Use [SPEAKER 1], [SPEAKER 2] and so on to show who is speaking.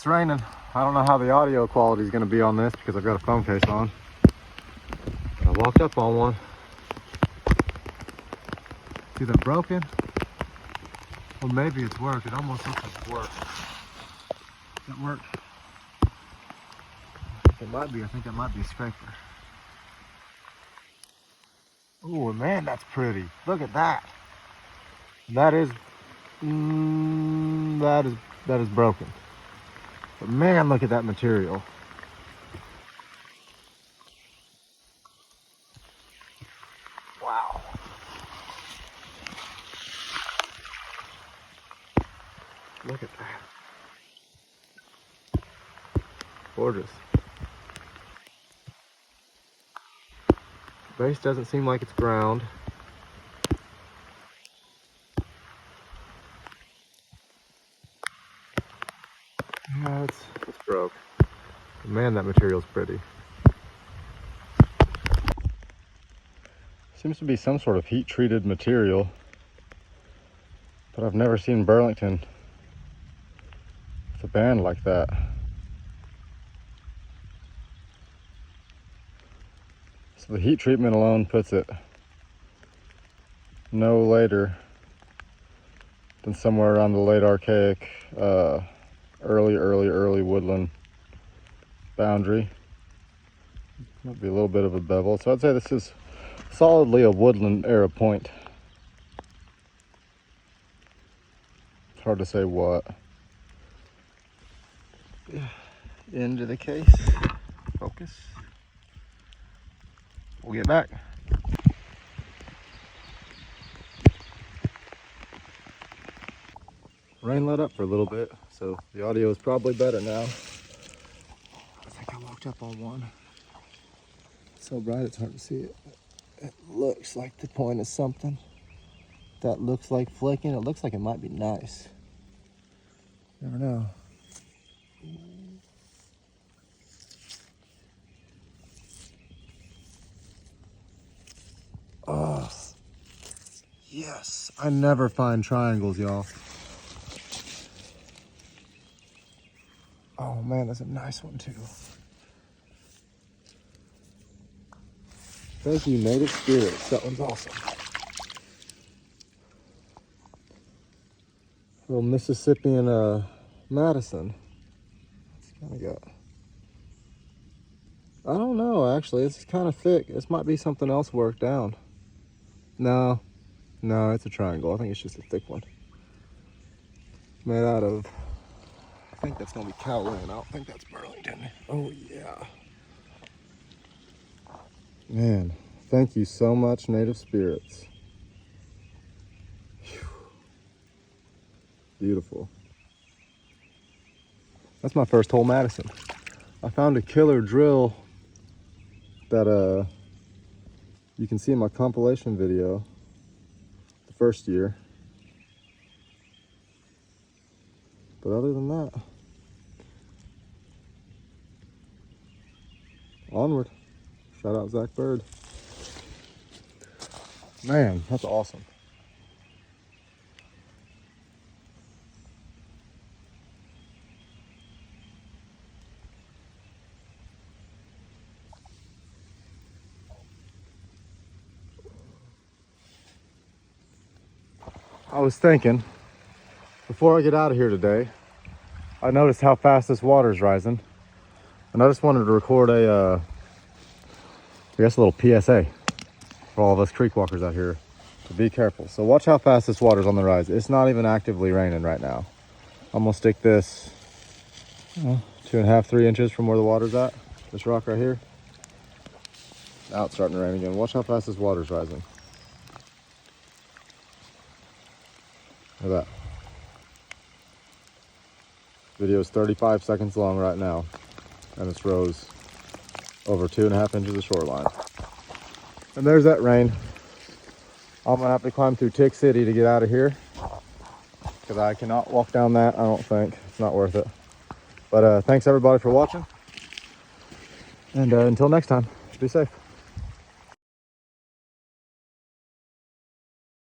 [SPEAKER 1] It's raining. I don't know how the audio quality is going to be on this because I've got a phone case on. I walked up on one. It's either broken or maybe it's worked. It almost looks like it's worked. It worked. It might be. I think it might be a scraper. Oh man, that's pretty. Look at that. That is broken. But man, look at that material. Wow. Look at that. Gorgeous. Base doesn't seem like it's ground. Yeah, it's broke. But man, that material's pretty. Seems to be some sort of heat-treated material, but I've never seen Burlington with a band like that. So the heat treatment alone puts it no later than somewhere around the late Archaic, early woodland boundary. Might be a little bit of a bevel. So I'd say this is solidly a woodland era point. It's hard to say what. Into the case. Focus. We'll get back. Rain let up for a little bit, so the audio is probably better now. I think I walked up on one. It's so bright it's hard to see it. It looks like the point is something. That looks like flicking. It looks like it might be nice. Never know. Oh, yes. I never find triangles, y'all. Oh man, that's a nice one too. Thank you, Native Spirits. That one's awesome. Little Mississippian Madison. It's kind of got. I don't know, actually. It's kind of thick. This might be something else worked down. No, it's a triangle. I think it's just a thick one. Made out of, I think that's gonna be kaolin. I don't think that's Burlington. Oh yeah. Man, thank you so much, Native Spirits. Whew. Beautiful. That's my first hole Madison. I found a killer drill that you can see in my compilation video the first year. But other than that, onward. Shout out Zach Bird. Man, that's awesome. I was thinking, before I get out of here today, I noticed how fast this water's rising. And I just wanted to record a little PSA for all of us creek walkers out here to be careful. So watch how fast this water's on the rise. It's not even actively raining right now. I'm gonna stick this 2.5, 3 inches from where the water's at. This rock right here. Now it's starting to rain again. Watch how fast this water's rising. Look at that. Video is 35 seconds long right now, and it's rose over 2.5 inches of shoreline. And there's that rain. I'm gonna have to climb through Tick City to get out of here because I cannot walk down that. I don't think it's not worth it. But thanks everybody for watching, and until next time, be safe.